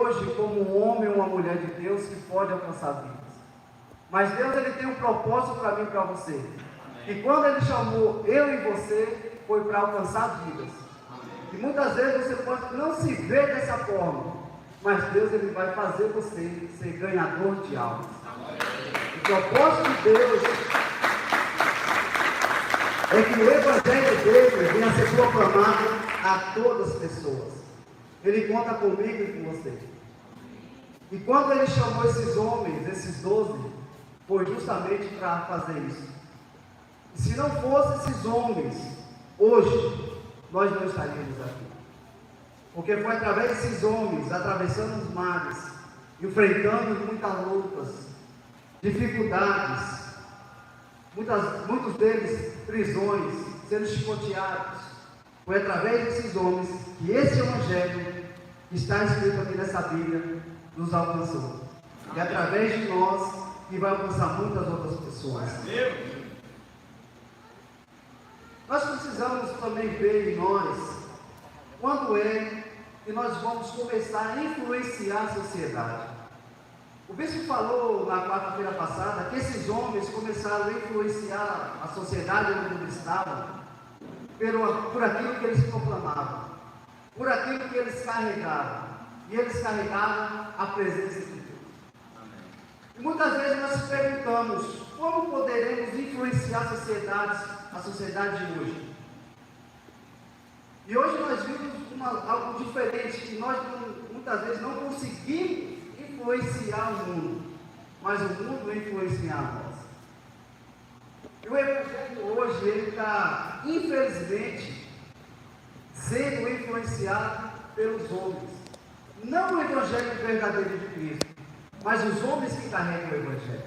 hoje como um homem ou uma mulher de Deus que pode alcançar vidas. Mas Deus, ele tem um propósito para mim e para você. E quando ele chamou eu e você, foi para alcançar vidas. E muitas vezes você pode não se ver dessa forma, mas Deus, ele vai fazer você ser ganhador de almas. O propósito de Deus é que o evangelho dele venha a ser proclamado a todas as pessoas. Ele conta comigo e com você. E quando ele chamou esses homens, esses 12, foi justamente para fazer isso. E se não fossem esses homens, hoje, nós não estaríamos aqui. Porque foi através desses homens, atravessando os mares, enfrentando muitas lutas, dificuldades, muitos deles prisões, sendo chicoteados. Foi através desses homens que esse evangelho que está escrito aqui nessa Bíblia nos alcançou. E através de nós que vai alcançar muitas outras pessoas. Nós precisamos também ver em nós quando é que nós vamos começar a influenciar a sociedade. O bispo falou na quarta-feira passada que esses homens começaram a influenciar a sociedade onde eles estavam por aquilo que eles proclamavam, por aquilo que eles carregavam. E eles carregavam a presença de Deus. E muitas vezes nós nos perguntamos, como poderemos influenciar a sociedade de hoje? E hoje nós vimos algo diferente, que nós muitas vezes não conseguimos influenciar o mundo, mas o mundo influencia a nós. E o evangelho hoje, ele está, infelizmente, sendo influenciado pelos homens. Não o evangelho verdadeiro de Cristo, mas os homens que carregam o evangelho.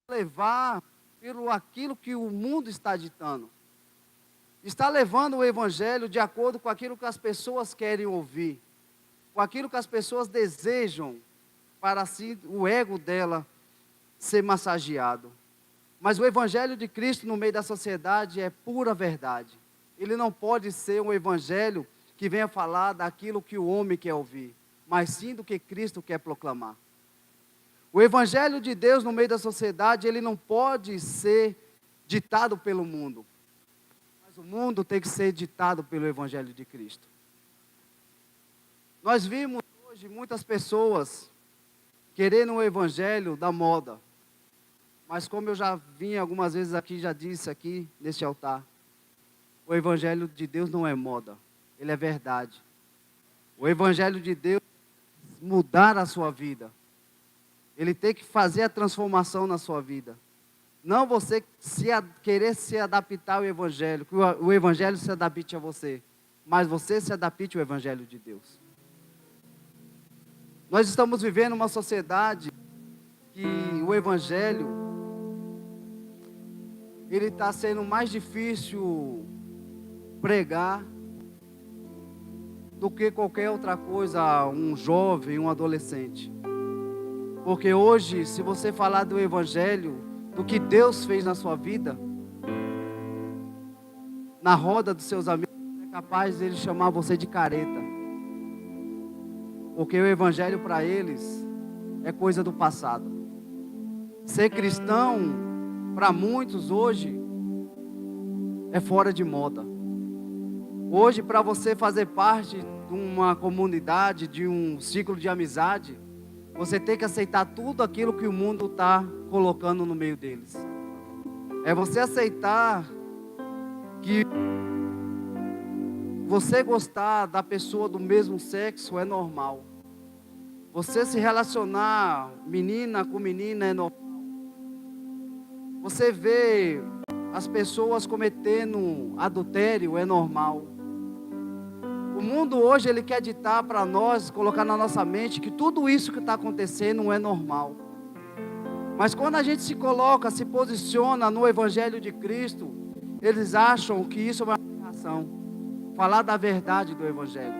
Levar pelo aquilo que o mundo está ditando. Está levando o evangelho de acordo com aquilo que as pessoas querem ouvir, com aquilo que as pessoas desejam, para assim o ego dela ser massageado. Mas o evangelho de Cristo no meio da sociedade é pura verdade. Ele não pode ser um evangelho que venha falar daquilo que o homem quer ouvir, mas sim do que Cristo quer proclamar. O evangelho de Deus no meio da sociedade, ele não pode ser ditado pelo mundo, mas o mundo tem que ser ditado pelo evangelho de Cristo. Nós vimos hoje muitas pessoas querendo o evangelho da moda, mas como eu já vim algumas vezes aqui, já disse aqui neste altar, o evangelho de Deus não é moda, ele é verdade. O evangelho de Deus mudar a sua vida. Ele tem que fazer a transformação na sua vida. Não você querer se adaptar ao evangelho, que o evangelho se adapte a você, mas você se adapte ao evangelho de Deus. Nós estamos vivendo uma sociedade que o evangelho, ele está sendo mais difícil pregar do que qualquer outra coisa, um jovem, um adolescente. Porque hoje, se você falar do evangelho, do que Deus fez na sua vida, na roda dos seus amigos, é capaz de ele chamar você de careta. Porque o evangelho para eles é coisa do passado. Ser cristão, para muitos hoje, é fora de moda. Hoje, para você fazer parte de uma comunidade, de um ciclo de amizade, você tem que aceitar tudo aquilo que o mundo está colocando no meio deles. É você aceitar que você gostar da pessoa do mesmo sexo é normal. Você se relacionar menina com menina é normal. Você vê as pessoas cometendo adultério é normal. O mundo hoje ele quer ditar para nós, colocar na nossa mente que tudo isso que está acontecendo não é normal. Mas quando a gente se coloca, se posiciona no evangelho de Cristo, eles acham que isso é uma aberração. Falar da verdade do evangelho.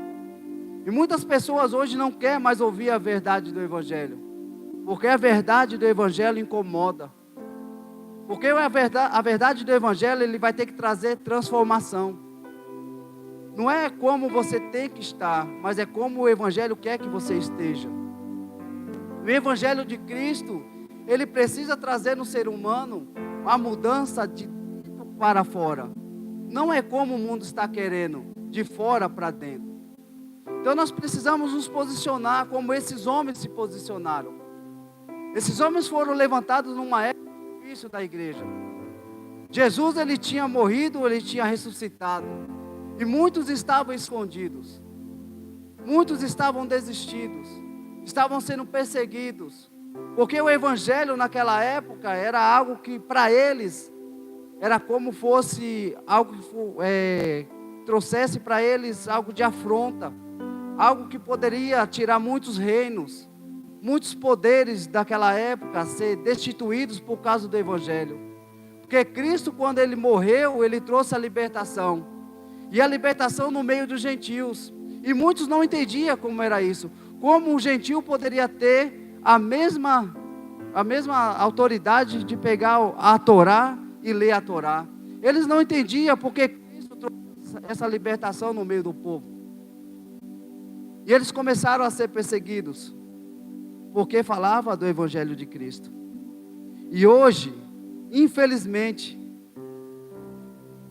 E muitas pessoas hoje não querem mais ouvir a verdade do evangelho, porque a verdade do evangelho incomoda. Porque a verdade do evangelho ele vai ter que trazer transformação. Não é como você tem que estar, mas é como o Evangelho quer que você esteja. O Evangelho de Cristo, ele precisa trazer no ser humano a mudança de dentro para fora. Não é como o mundo está querendo, de fora para dentro. Então nós precisamos nos posicionar como esses homens se posicionaram. Esses homens foram levantados numa época difícil da igreja. Jesus, ele tinha morrido, ele tinha ressuscitado. E muitos estavam escondidos. Muitos estavam desistidos. Estavam sendo perseguidos. Porque o evangelho naquela época era algo que para eles era como fosse algo que trouxesse para eles algo de afronta. Algo que poderia tirar muitos reinos, muitos poderes daquela época ser destituídos por causa do evangelho. Porque Cristo, quando ele morreu, ele trouxe a libertação. E a libertação no meio dos gentios. E muitos não entendiam como era isso. Como um gentil poderia ter a mesma autoridade de pegar a Torá e ler a Torá. Eles não entendiam porque Cristo trouxe essa libertação no meio do povo. E eles começaram a ser perseguidos, porque falava do Evangelho de Cristo. E hoje, infelizmente,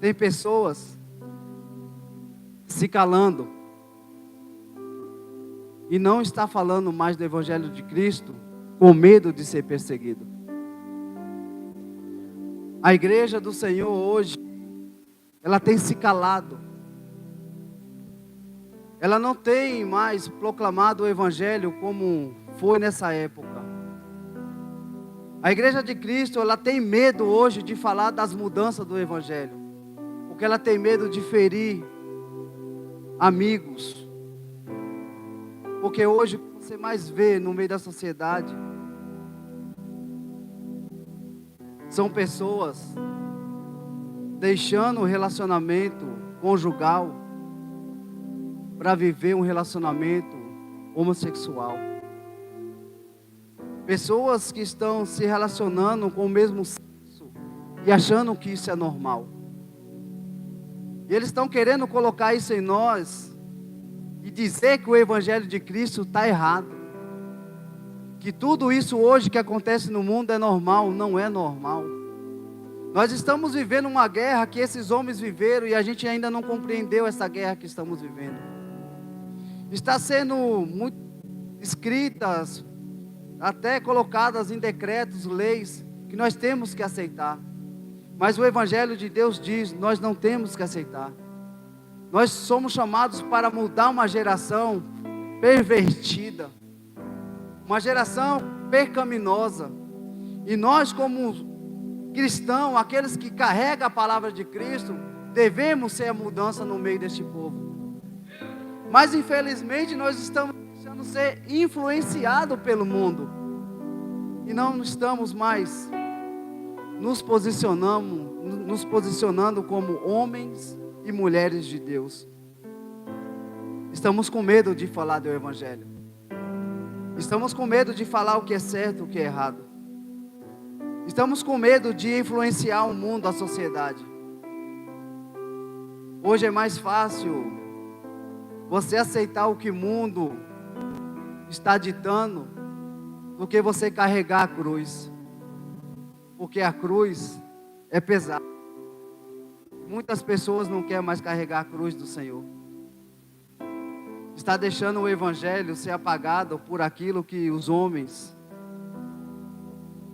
tem pessoas se calando e não está falando mais do Evangelho de Cristo com medo de ser perseguido. A igreja do Senhor hoje, ela tem se calado. Ela não tem mais proclamado o Evangelho como foi nessa época. A igreja de Cristo, ela tem medo hoje de falar das mudanças do Evangelho. Porque ela tem medo de ferir amigos. Porque hoje o que você mais vê no meio da sociedade são pessoas deixando o relacionamento conjugal para viver um relacionamento homossexual. Pessoas que estão se relacionando com o mesmo sexo e achando que isso é normal. E eles estão querendo colocar isso em nós e dizer que o Evangelho de Cristo está errado. Que tudo isso hoje que acontece no mundo é normal. Não é normal. Nós estamos vivendo uma guerra que esses homens viveram e a gente ainda não compreendeu essa guerra que estamos vivendo. Está sendo muito escritas, até colocadas em decretos, leis, que nós temos que aceitar. Mas o Evangelho de Deus diz, nós não temos que aceitar. Nós somos chamados para mudar uma geração pervertida, uma geração pecaminosa. E nós, como cristãos, aqueles que carregam a palavra de Cristo, devemos ser a mudança no meio deste povo. Mas infelizmente nós estamos deixando ser influenciados pelo mundo. E não estamos mais nos posicionando como homens e mulheres de Deus. Estamos com medo de falar do Evangelho. Estamos com medo de falar o que é certo e o que é errado. Estamos com medo de influenciar o mundo, a sociedade. Hoje é mais fácil você aceitar o que o mundo está ditando do que você carregar a cruz. Porque a cruz é pesada. Muitas pessoas não querem mais carregar a cruz do Senhor. Está deixando o Evangelho ser apagado por aquilo que os homens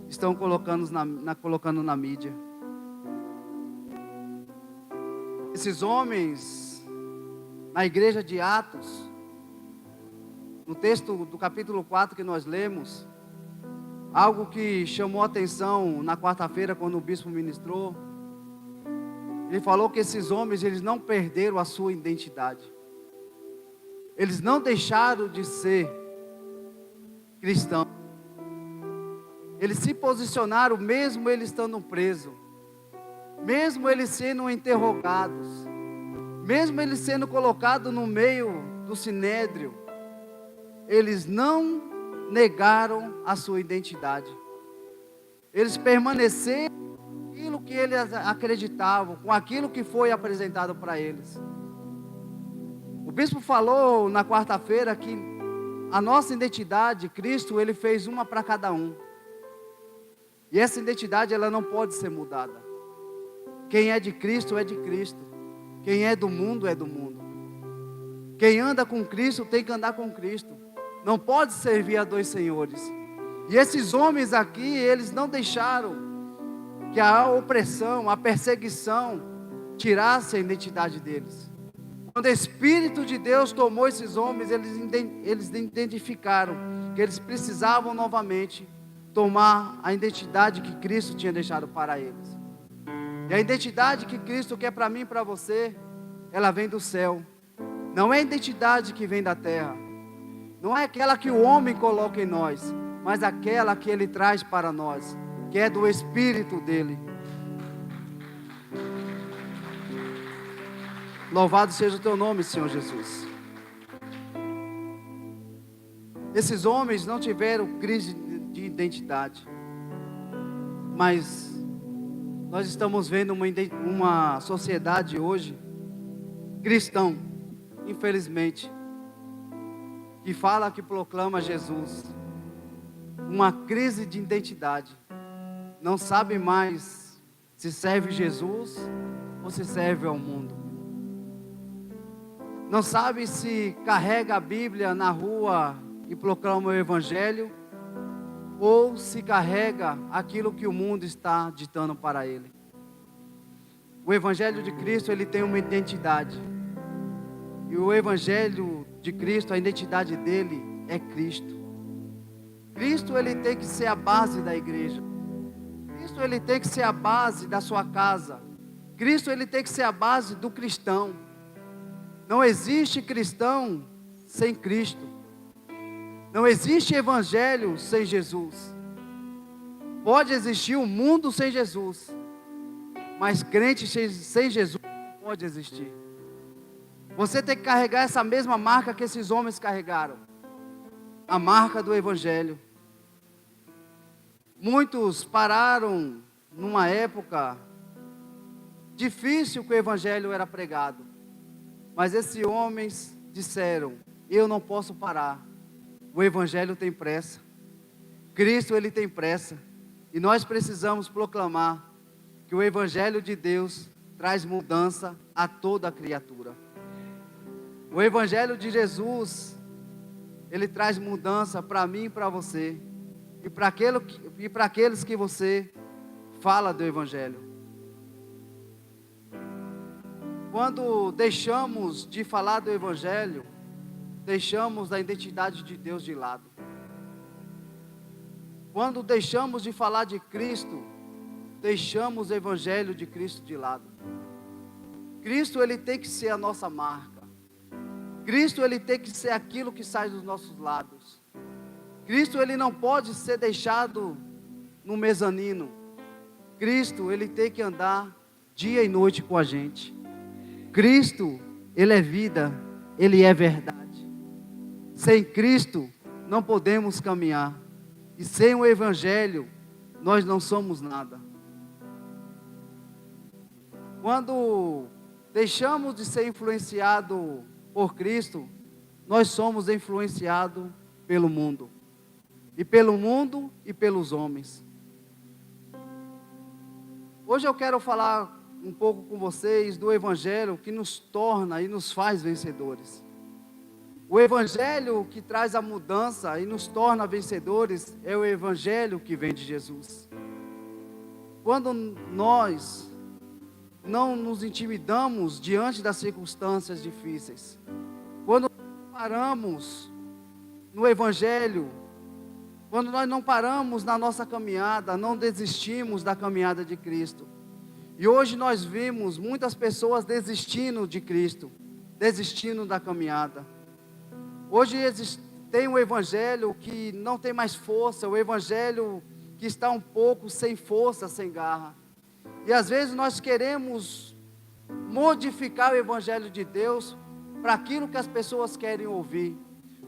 estão colocando na mídia. Esses homens, na igreja de Atos, no texto do capítulo 4 que nós lemos, algo que chamou a atenção na quarta-feira quando o bispo ministrou, ele falou que esses homens, eles não perderam a sua identidade. Eles não deixaram de ser cristãos. Eles se posicionaram mesmo eles estando presos, mesmo eles sendo interrogados, mesmo eles sendo colocados no meio do sinédrio. Eles não negaram a sua identidade. Eles permaneceram com aquilo que eles acreditavam, com aquilo que foi apresentado para eles. bispo falou na quarta-feira que a nossa identidade, Cristo, Ele fez uma para cada um. E essa identidade, ela não pode ser mudada. Quem é de Cristo é de Cristo. Quem é do mundo é do mundo. Quem anda com Cristo tem que andar com Cristo. Não pode servir a dois senhores. E esses homens aqui, eles não deixaram que a opressão, a perseguição tirasse a identidade deles. Quando o Espírito de Deus tomou esses homens, eles identificaram que eles precisavam novamente tomar a identidade que Cristo tinha deixado para eles. E a identidade que Cristo quer para mim e para você, ela vem do céu. Não é a identidade que vem da terra. Não é aquela que o homem coloca em nós, mas aquela que Ele traz para nós, que é do Espírito dEle. Louvado seja o Teu nome, Senhor Jesus. Esses homens não tiveram crise de identidade, mas nós estamos vendo uma sociedade hoje, cristão, infelizmente, que fala, que proclama Jesus, uma crise de identidade, não sabe mais se serve Jesus ou se serve ao mundo, não sabe se carrega a Bíblia na rua e proclama o Evangelho, ou se carrega aquilo que o mundo está ditando para ele. O Evangelho de Cristo, ele tem uma identidade, e o Evangelho de Cristo, a identidade dele é Cristo. Cristo, ele tem que ser a base da igreja. Cristo, ele tem que ser a base da sua casa. Cristo, ele tem que ser a base do cristão. Não existe cristão sem Cristo. Não existe evangelho sem Jesus. Pode existir um mundo sem Jesus, mas crente sem Jesus não pode existir. Você tem que carregar essa mesma marca que esses homens carregaram, a marca do evangelho. Muitos pararam numa época difícil que o evangelho era pregado, mas esses homens disseram: eu não posso parar. O Evangelho tem pressa. Cristo, ele tem pressa. E nós precisamos proclamar que o Evangelho de Deus traz mudança a toda a criatura. O Evangelho de Jesus, ele traz mudança para mim e para você. E para aqueles que você fala do Evangelho. Quando deixamos de falar do Evangelho, deixamos a identidade de Deus de lado. Quando deixamos de falar de Cristo, deixamos o Evangelho de Cristo de lado. Cristo, ele tem que ser a nossa marca. Cristo, ele tem que ser aquilo que sai dos nossos lábios. Cristo, ele não pode ser deixado no mezanino. Cristo, ele tem que andar dia e noite com a gente. Cristo, ele é vida, ele é verdade. Sem Cristo, não podemos caminhar. E sem o Evangelho, nós não somos nada. Quando deixamos de ser influenciados por Cristo, nós somos influenciados pelo mundo. E pelo mundo e pelos homens. Hoje eu quero falar um pouco com vocês do Evangelho que nos torna e nos faz vencedores. O Evangelho que traz a mudança e nos torna vencedores é o Evangelho que vem de Jesus. Quando nós não nos intimidamos diante das circunstâncias difíceis, quando paramos no Evangelho, quando nós não paramos na nossa caminhada, não desistimos da caminhada de Cristo. E hoje nós vimos muitas pessoas desistindo de Cristo, desistindo da caminhada. Hoje tem um evangelho que não tem mais força, o evangelho que está um pouco sem força, sem garra. E às vezes nós queremos modificar o evangelho de Deus para aquilo que as pessoas querem ouvir.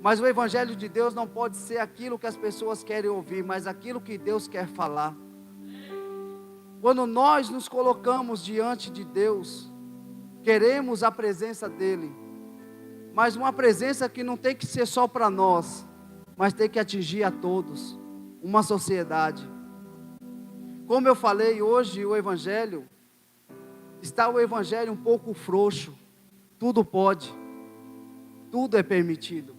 Mas o evangelho de Deus não pode ser aquilo que as pessoas querem ouvir, mas aquilo que Deus quer falar. Quando nós nos colocamos diante de Deus, queremos a presença dEle, mas uma presença que não tem que ser só para nós, mas tem que atingir a todos, uma sociedade. Como eu falei hoje, o Evangelho um pouco frouxo, tudo pode, tudo é permitido.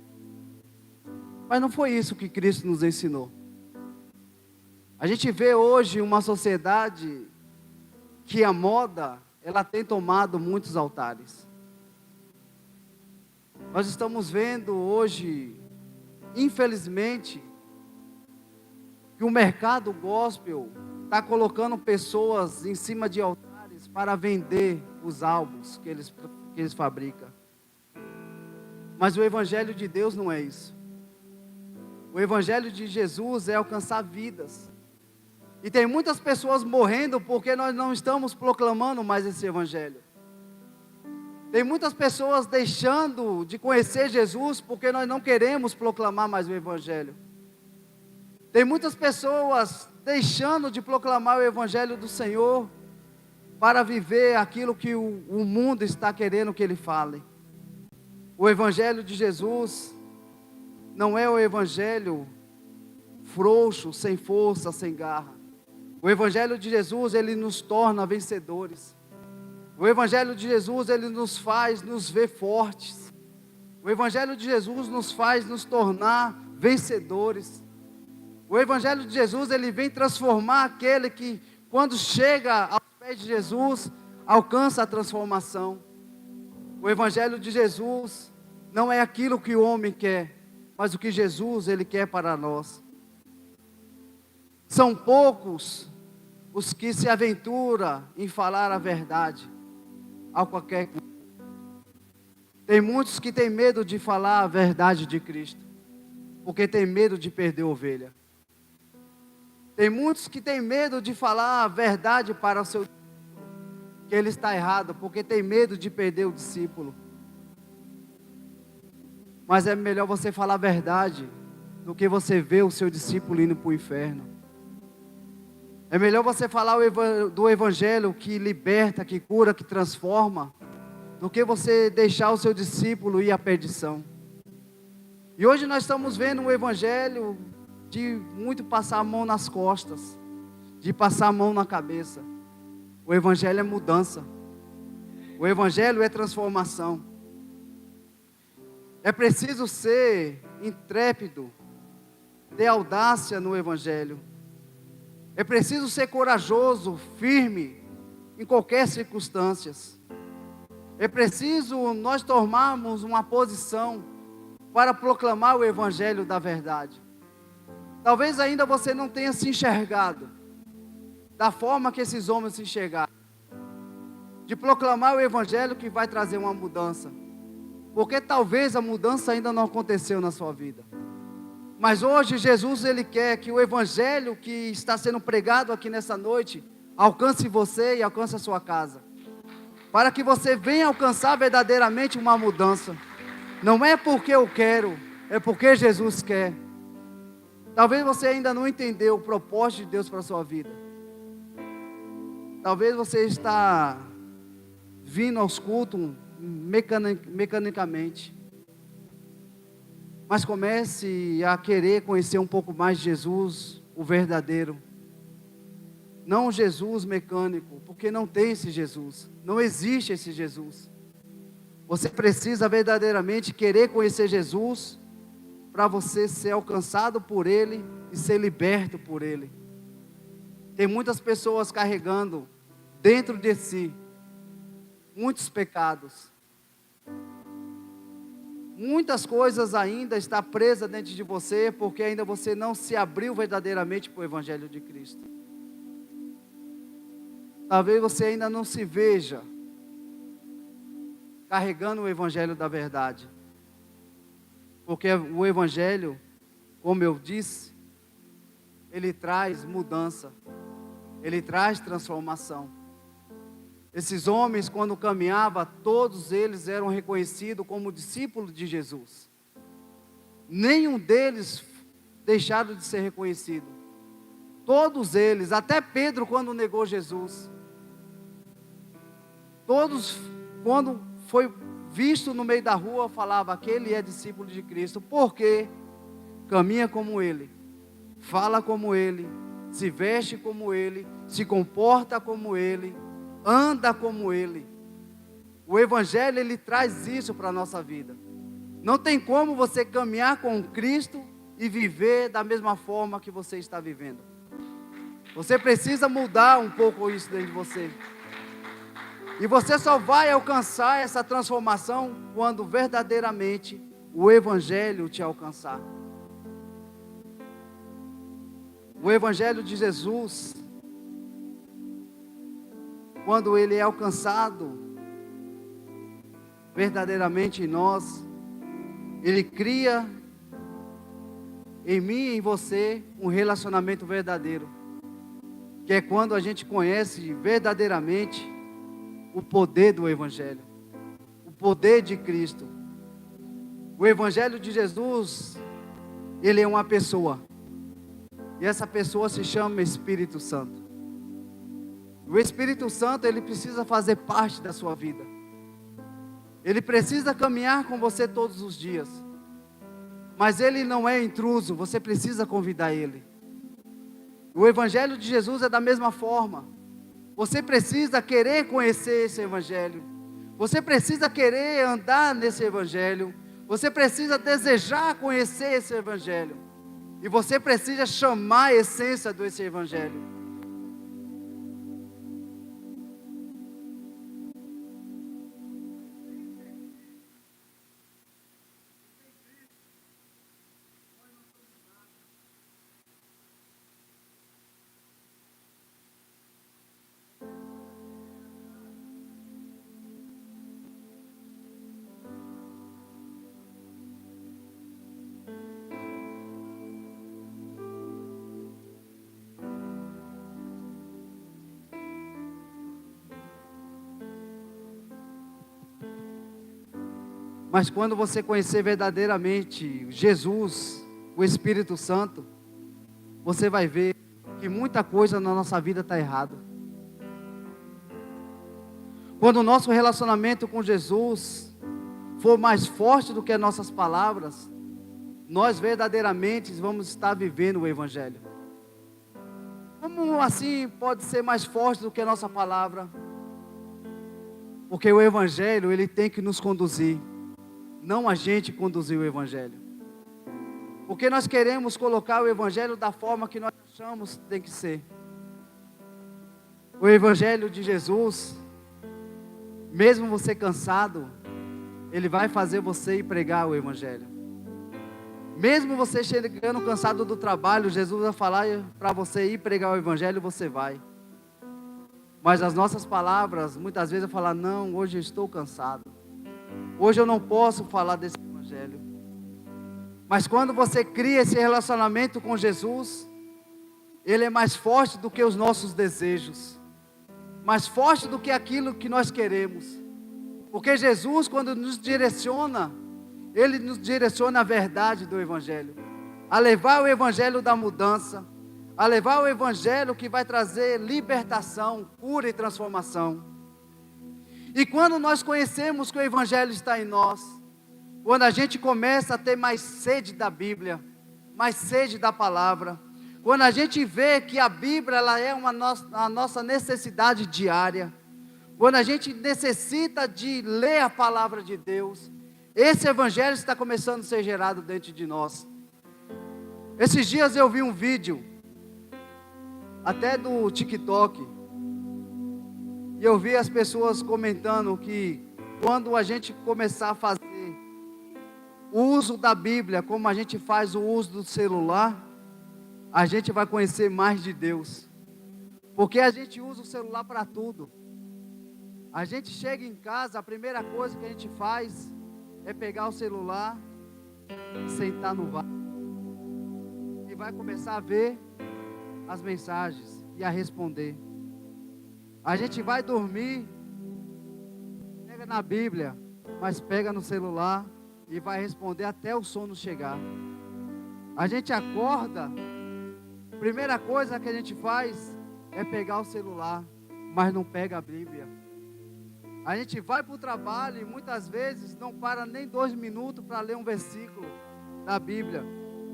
Mas não foi isso que Cristo nos ensinou. A gente vê hoje uma sociedade que a moda, ela tem tomado muitos altares. Nós estamos vendo hoje, infelizmente, que o mercado gospel está colocando pessoas em cima de altares para vender os álbuns que eles fabricam. Mas o Evangelho de Deus não é isso. O Evangelho de Jesus é alcançar vidas. E tem muitas pessoas morrendo porque nós não estamos proclamando mais esse Evangelho. Tem muitas pessoas deixando de conhecer Jesus porque nós não queremos proclamar mais o Evangelho. Tem muitas pessoas deixando de proclamar o Evangelho do Senhor para viver aquilo que o mundo está querendo que ele fale. O Evangelho de Jesus não é o Evangelho frouxo, sem força, sem garra. O Evangelho de Jesus, ele nos torna vencedores. O Evangelho de Jesus, ele nos faz nos ver fortes. O Evangelho de Jesus nos faz nos tornar vencedores. O Evangelho de Jesus, ele vem transformar aquele que, quando chega aos pés de Jesus, alcança a transformação. O Evangelho de Jesus não é aquilo que o homem quer, mas o que Jesus, ele quer para nós. São poucos os que se aventuram em falar a verdade a qualquer custo. Tem muitos que têm medo de falar a verdade de Cristo, porque tem medo de perder a ovelha. Tem muitos que têm medo de falar a verdade para o seu discípulo, que ele está errado, porque tem medo de perder o discípulo. Mas é melhor você falar a verdade do que você ver o seu discípulo indo para o inferno. É melhor você falar do Evangelho que liberta, que cura, que transforma, do que você deixar o seu discípulo ir à perdição. E hoje nós estamos vendo um Evangelho de muito passar a mão nas costas, de passar a mão na cabeça. O Evangelho é mudança. O Evangelho é transformação. É preciso ser intrépido, ter audácia no Evangelho. É preciso ser corajoso, firme, em qualquer circunstância. É preciso nós tomarmos uma posição para proclamar o Evangelho da verdade. Talvez ainda você não tenha se enxergado da forma que esses homens se enxergaram, de proclamar o Evangelho que vai trazer uma mudança, porque talvez a mudança ainda não aconteceu na sua vida. Mas hoje Jesus, ele quer que o Evangelho que está sendo pregado aqui nessa noite alcance você e alcance a sua casa, para que você venha alcançar verdadeiramente uma mudança. Não é porque eu quero, é porque Jesus quer. Talvez você ainda não entendeu o propósito de Deus para a sua vida. Talvez você está vindo aos cultos mecanicamente. Mas comece a querer conhecer um pouco mais de Jesus, o verdadeiro. Não o Jesus mecânico, porque não tem esse Jesus. Não existe esse Jesus. Você precisa verdadeiramente querer conhecer Jesus, para você ser alcançado por Ele e ser liberto por Ele. Tem muitas pessoas carregando dentro de si muitos pecados. Muitas coisas ainda estão presas dentro de você, porque ainda você não se abriu verdadeiramente para o Evangelho de Cristo. Talvez você ainda não se veja carregando o Evangelho da verdade. Porque o Evangelho, como eu disse, ele traz mudança, ele traz transformação. Esses homens, quando caminhavam, todos eles eram reconhecidos como discípulos de Jesus. Nenhum deles deixaram de ser reconhecido. Todos eles, até Pedro quando negou Jesus. Todos, quando foi visto no meio da rua, falava: aquele é discípulo de Cristo, porque caminha como Ele, fala como Ele, se veste como Ele, se comporta como Ele, anda como Ele. O Evangelho, ele traz isso para a nossa vida. Não tem como você caminhar com Cristo e viver da mesma forma que você está vivendo. Você precisa mudar um pouco isso dentro de você. E você só vai alcançar essa transformação quando verdadeiramente o Evangelho te alcançar. O Evangelho de Jesus, quando ele é alcançado verdadeiramente em nós, ele cria em mim e em você um relacionamento verdadeiro, que é quando a gente conhece verdadeiramente o poder do Evangelho, o poder de Cristo. O Evangelho de Jesus, ele é uma pessoa, e essa pessoa se chama Espírito Santo. O Espírito Santo, ele precisa fazer parte da sua vida. Ele precisa caminhar com você todos os dias. Mas ele não é intruso, você precisa convidar ele. O Evangelho de Jesus é da mesma forma. Você precisa querer conhecer esse Evangelho. Você precisa querer andar nesse Evangelho. Você precisa desejar conhecer esse Evangelho. E você precisa chamar a essência desse Evangelho. Mas quando você conhecer verdadeiramente Jesus, o Espírito Santo, você vai ver que muita coisa na nossa vida está errada. Quando o nosso relacionamento com Jesus for mais forte do que as nossas palavras, nós verdadeiramente vamos estar vivendo o Evangelho. Como assim pode ser mais forte do que a nossa palavra? Porque o Evangelho, ele tem que nos conduzir. Não a gente conduzir o Evangelho. Porque nós queremos colocar o Evangelho da forma que nós achamos que tem que ser. O Evangelho de Jesus, mesmo você cansado, ele vai fazer você ir pregar o Evangelho. Mesmo você chegando cansado do trabalho, Jesus vai falar para você ir pregar o Evangelho, você vai. Mas as nossas palavras, muitas vezes eu falo: não, hoje eu estou cansado. Hoje eu não posso falar desse Evangelho. Mas quando você cria esse relacionamento com Jesus, ele é mais forte do que os nossos desejos, mais forte do que aquilo que nós queremos. Porque Jesus, quando nos direciona, ele nos direciona a verdade do Evangelho, a levar o Evangelho da mudança, a levar o Evangelho que vai trazer libertação, cura e transformação. E quando nós conhecemos que o Evangelho está em nós, quando a gente começa a ter mais sede da Bíblia, mais sede da palavra, quando a gente vê que a Bíblia ela é a nossa necessidade diária, quando a gente necessita de ler a palavra de Deus, esse Evangelho está começando a ser gerado dentro de nós. Esses dias eu vi um vídeo, até do TikTok, e eu vi as pessoas comentando que quando a gente começar a fazer o uso da Bíblia, como a gente faz o uso do celular, a gente vai conhecer mais de Deus. Porque a gente usa o celular para tudo. A gente chega em casa, a primeira coisa que a gente faz é pegar o celular, sentar no vaso e vai começar a ver as mensagens e a responder. A gente vai dormir, pega na Bíblia, mas pega no celular e vai responder até o sono chegar. A gente acorda, primeira coisa que a gente faz é pegar o celular, mas não pega a Bíblia. A gente vai para o trabalho e muitas vezes não para nem 2 minutos para ler um versículo da Bíblia,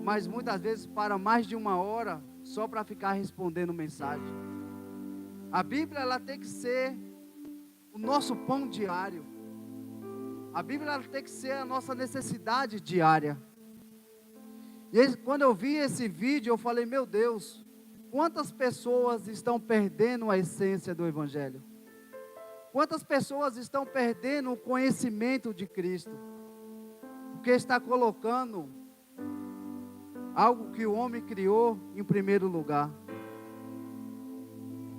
mas muitas vezes para mais de 1 hora só para ficar respondendo mensagem. A Bíblia, ela tem que ser o nosso pão diário. A Bíblia, ela tem que ser a nossa necessidade diária. E quando eu vi esse vídeo, eu falei, meu Deus, quantas pessoas estão perdendo a essência do Evangelho? Quantas pessoas estão perdendo o conhecimento de Cristo? Porque está colocando algo que o homem criou em primeiro lugar.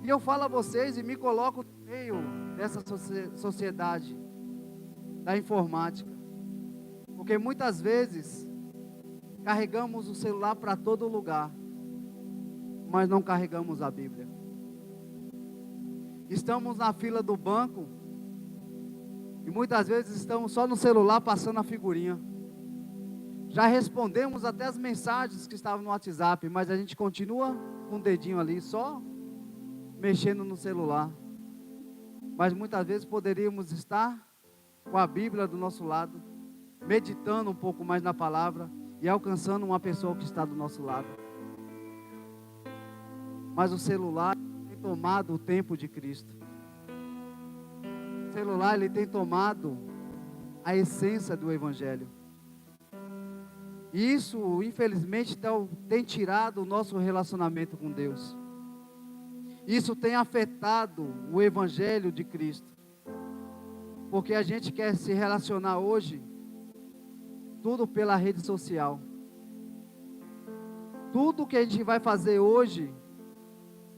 E eu falo a vocês e me coloco no meio dessa sociedade da informática. Porque muitas vezes carregamos o celular para todo lugar, mas não carregamos a Bíblia. Estamos na fila do banco e muitas vezes estamos só no celular passando a figurinha. Já respondemos até as mensagens que estavam no WhatsApp, mas a gente continua com o dedinho ali, só mexendo no celular. Mas muitas vezes poderíamos estar com a Bíblia do nosso lado, meditando um pouco mais na palavra e alcançando uma pessoa que está do nosso lado. Mas o celular tem tomado o tempo de Cristo. O celular, ele tem tomado a essência do Evangelho. E isso, infelizmente, tem tirado o nosso relacionamento com Deus. Isso tem afetado o Evangelho de Cristo. Porque a gente quer se relacionar hoje, tudo pela rede social. Tudo que a gente vai fazer hoje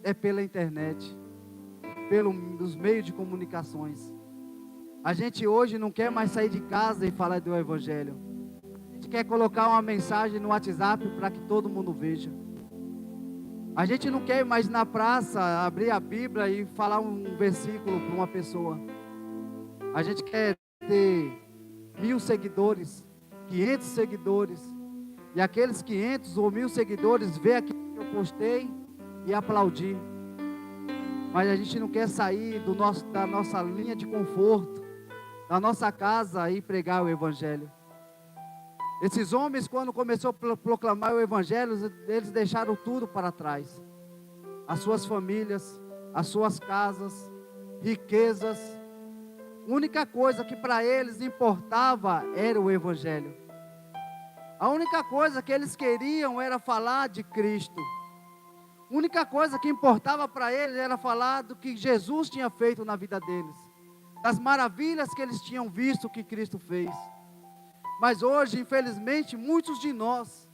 é pela internet, pelos meios de comunicações. A gente hoje não quer mais sair de casa e falar do Evangelho. A gente quer colocar uma mensagem no WhatsApp para que todo mundo veja. A gente não quer mais na praça abrir a Bíblia e falar um versículo para uma pessoa. A gente quer ter 1000 seguidores, 500 seguidores. E aqueles 500 ou 1000 seguidores vê aquilo que eu postei e aplaudir. Mas a gente não quer sair da nossa linha de conforto, da nossa casa e pregar o Evangelho. Esses homens, quando começou a proclamar o Evangelho, eles deixaram tudo para trás. As suas famílias, as suas casas, riquezas. A única coisa que para eles importava era o Evangelho. A única coisa que eles queriam era falar de Cristo. A única coisa que importava para eles era falar do que Jesus tinha feito na vida deles, das maravilhas que eles tinham visto que Cristo fez. Mas hoje, infelizmente, muitos de nós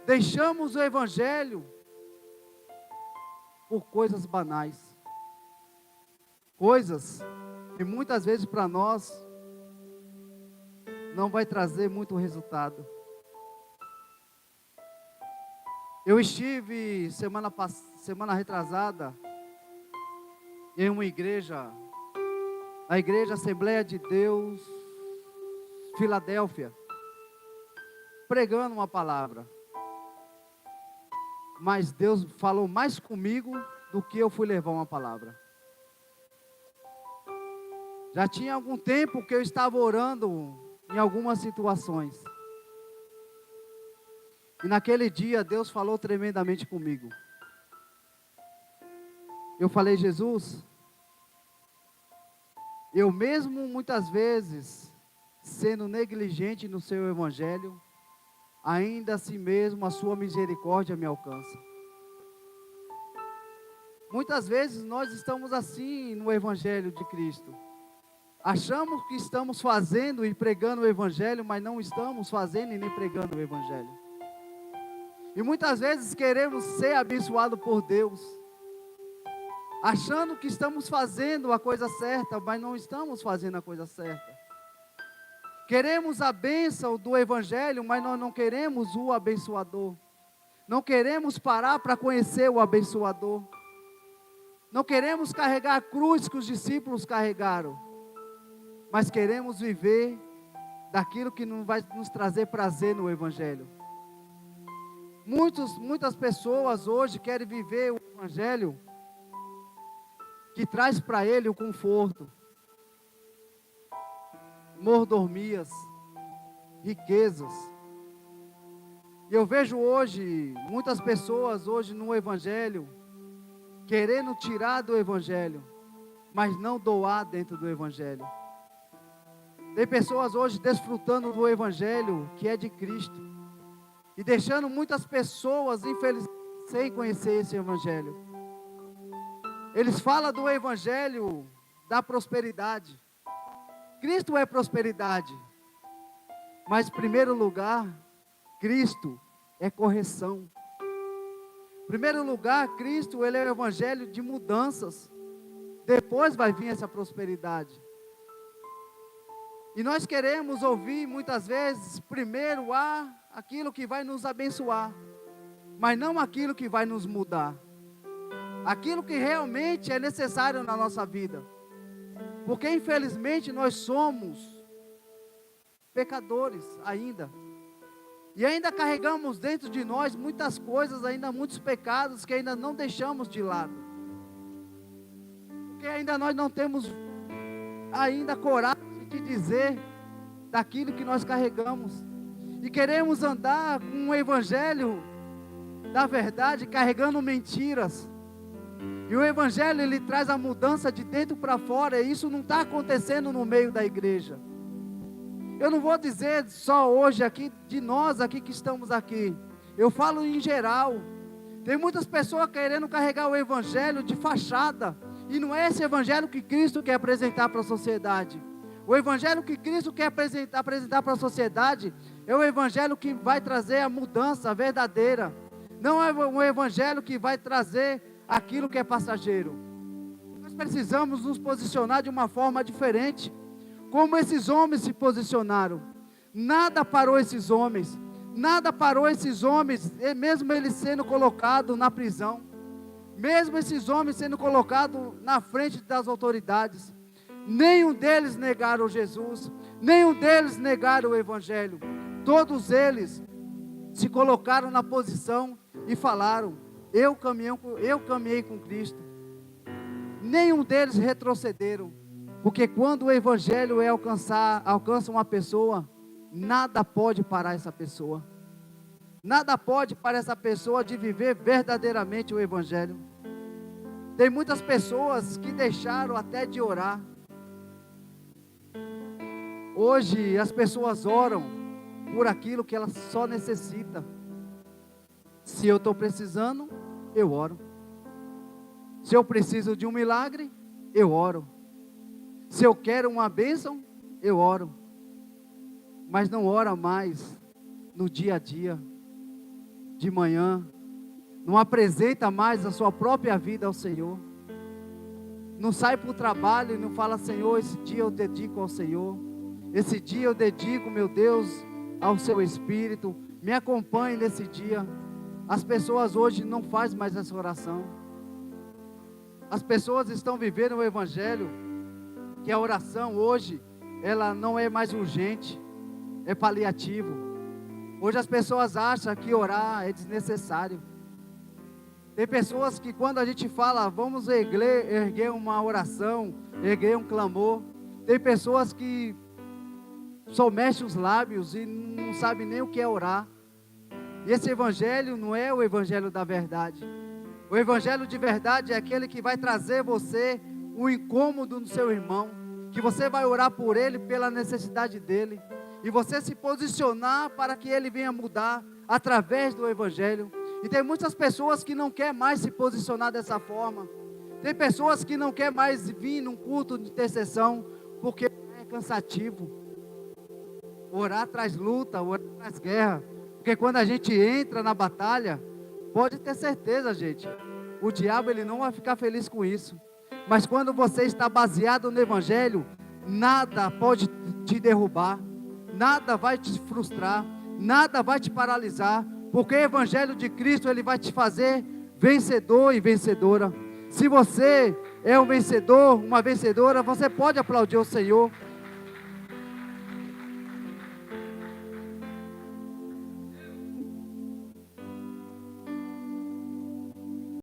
deixamos o Evangelho por coisas banais, coisas que muitas vezes para nós não vai trazer muito resultado. Eu estive semana retrasada em uma igreja, a Igreja Assembleia de Deus, Filadélfia, pregando uma palavra. Mas Deus falou mais comigo do que eu fui levar uma palavra. Já tinha algum tempo que eu estava orando em algumas situações. E naquele dia Deus falou tremendamente comigo. Eu falei, Jesus, eu mesmo muitas vezes sendo negligente no seu Evangelho, ainda assim mesmo a sua misericórdia me alcança. Muitas vezes nós estamos assim no Evangelho de Cristo. Achamos que estamos fazendo e pregando o Evangelho, mas não estamos fazendo e nem pregando o Evangelho. E muitas vezes queremos ser abençoados por Deus, achando que estamos fazendo a coisa certa, mas não estamos fazendo a coisa certa. Queremos a bênção do Evangelho, mas nós não queremos o abençoador. Não queremos parar para conhecer o abençoador. Não queremos carregar a cruz que os discípulos carregaram, mas queremos viver daquilo que não vai nos trazer prazer no Evangelho. Muitas pessoas hoje querem viver o Evangelho que traz para ele o conforto. mordomias, riquezas. E eu vejo hoje, muitas pessoas hoje no Evangelho, querendo tirar do Evangelho, mas não doar dentro do Evangelho. Tem pessoas hoje desfrutando do Evangelho que é de Cristo, e deixando muitas pessoas infelizes sem conhecer esse Evangelho. Eles falam do Evangelho da prosperidade. Cristo é prosperidade, mas em primeiro lugar, Cristo é correção. Em primeiro lugar, Cristo, Ele é o Evangelho de mudanças. Depois vai vir essa prosperidade. E nós queremos ouvir muitas vezes, primeiro aquilo que vai nos abençoar, mas não aquilo que vai nos mudar. Aquilo que realmente é necessário na nossa vida. Porque infelizmente nós somos pecadores ainda. E ainda carregamos dentro de nós muitas coisas, ainda muitos pecados que ainda não deixamos de lado. Porque ainda nós não temos ainda coragem de dizer daquilo que nós carregamos. E queremos andar com o Evangelho da verdade, carregando mentiras. E o Evangelho, ele traz a mudança de dentro para fora, e isso não está acontecendo no meio da igreja. Eu não vou dizer só hoje aqui, de nós aqui que estamos aqui. Eu falo em geral. Tem muitas pessoas querendo carregar o Evangelho de fachada, e não é esse Evangelho que Cristo quer apresentar para a sociedade. O Evangelho que Cristo quer apresentar para a sociedade é o Evangelho que vai trazer a mudança verdadeira. Não é um Evangelho que vai trazer aquilo que é passageiro. Nós precisamos nos posicionar de uma forma diferente, como esses homens se posicionaram. Nada parou esses homens, mesmo eles sendo colocados na prisão, mesmo esses homens sendo colocados na frente das autoridades. Nenhum deles negaram Jesus, nenhum deles negaram o Evangelho. Todos eles se colocaram na posição e falaram: eu caminhei com Cristo. Nenhum deles retrocederam, porque quando o Evangelho alcança uma pessoa, nada pode parar essa pessoa. Nada pode parar essa pessoa de viver verdadeiramente o Evangelho. Tem muitas pessoas que deixaram até de orar. Hoje as pessoas oram por aquilo que elas só necessitam. Se eu estou precisando, eu oro. Se eu preciso de um milagre, eu oro. Se eu quero uma bênção, eu oro. Mas não ora mais no dia a dia, de manhã. Não apresenta mais a sua própria vida ao Senhor. Não sai para o trabalho e não fala: Senhor, esse dia eu dedico ao Senhor. Esse dia eu dedico, meu Deus, ao seu Espírito. Me acompanhe nesse dia. As pessoas hoje não fazem mais essa oração. As pessoas estão vivendo o Evangelho, que a oração hoje, ela não é mais urgente, é paliativo. Hoje as pessoas acham que orar é desnecessário. Tem pessoas que quando a gente fala, vamos erguer uma oração, erguer um clamor, tem pessoas que só mexem os lábios e não sabem nem o que é orar. E esse Evangelho não é o Evangelho da verdade. O Evangelho de verdade é aquele que vai trazer você um incômodo no seu irmão, que você vai orar por ele, pela necessidade dele, e você se posicionar para que ele venha mudar através do Evangelho. E tem muitas pessoas que não querem mais se posicionar dessa forma. Tem pessoas que não querem mais vir num culto de intercessão, porque é cansativo. Orar traz luta, orar traz guerra. Porque quando a gente entra na batalha, pode ter certeza, gente, o diabo ele não vai ficar feliz com isso. Mas quando você está baseado no Evangelho, nada pode te derrubar, nada vai te frustrar, nada vai te paralisar, porque o Evangelho de Cristo ele vai te fazer vencedor e vencedora. Se você é um vencedor, uma vencedora, você pode aplaudir o Senhor.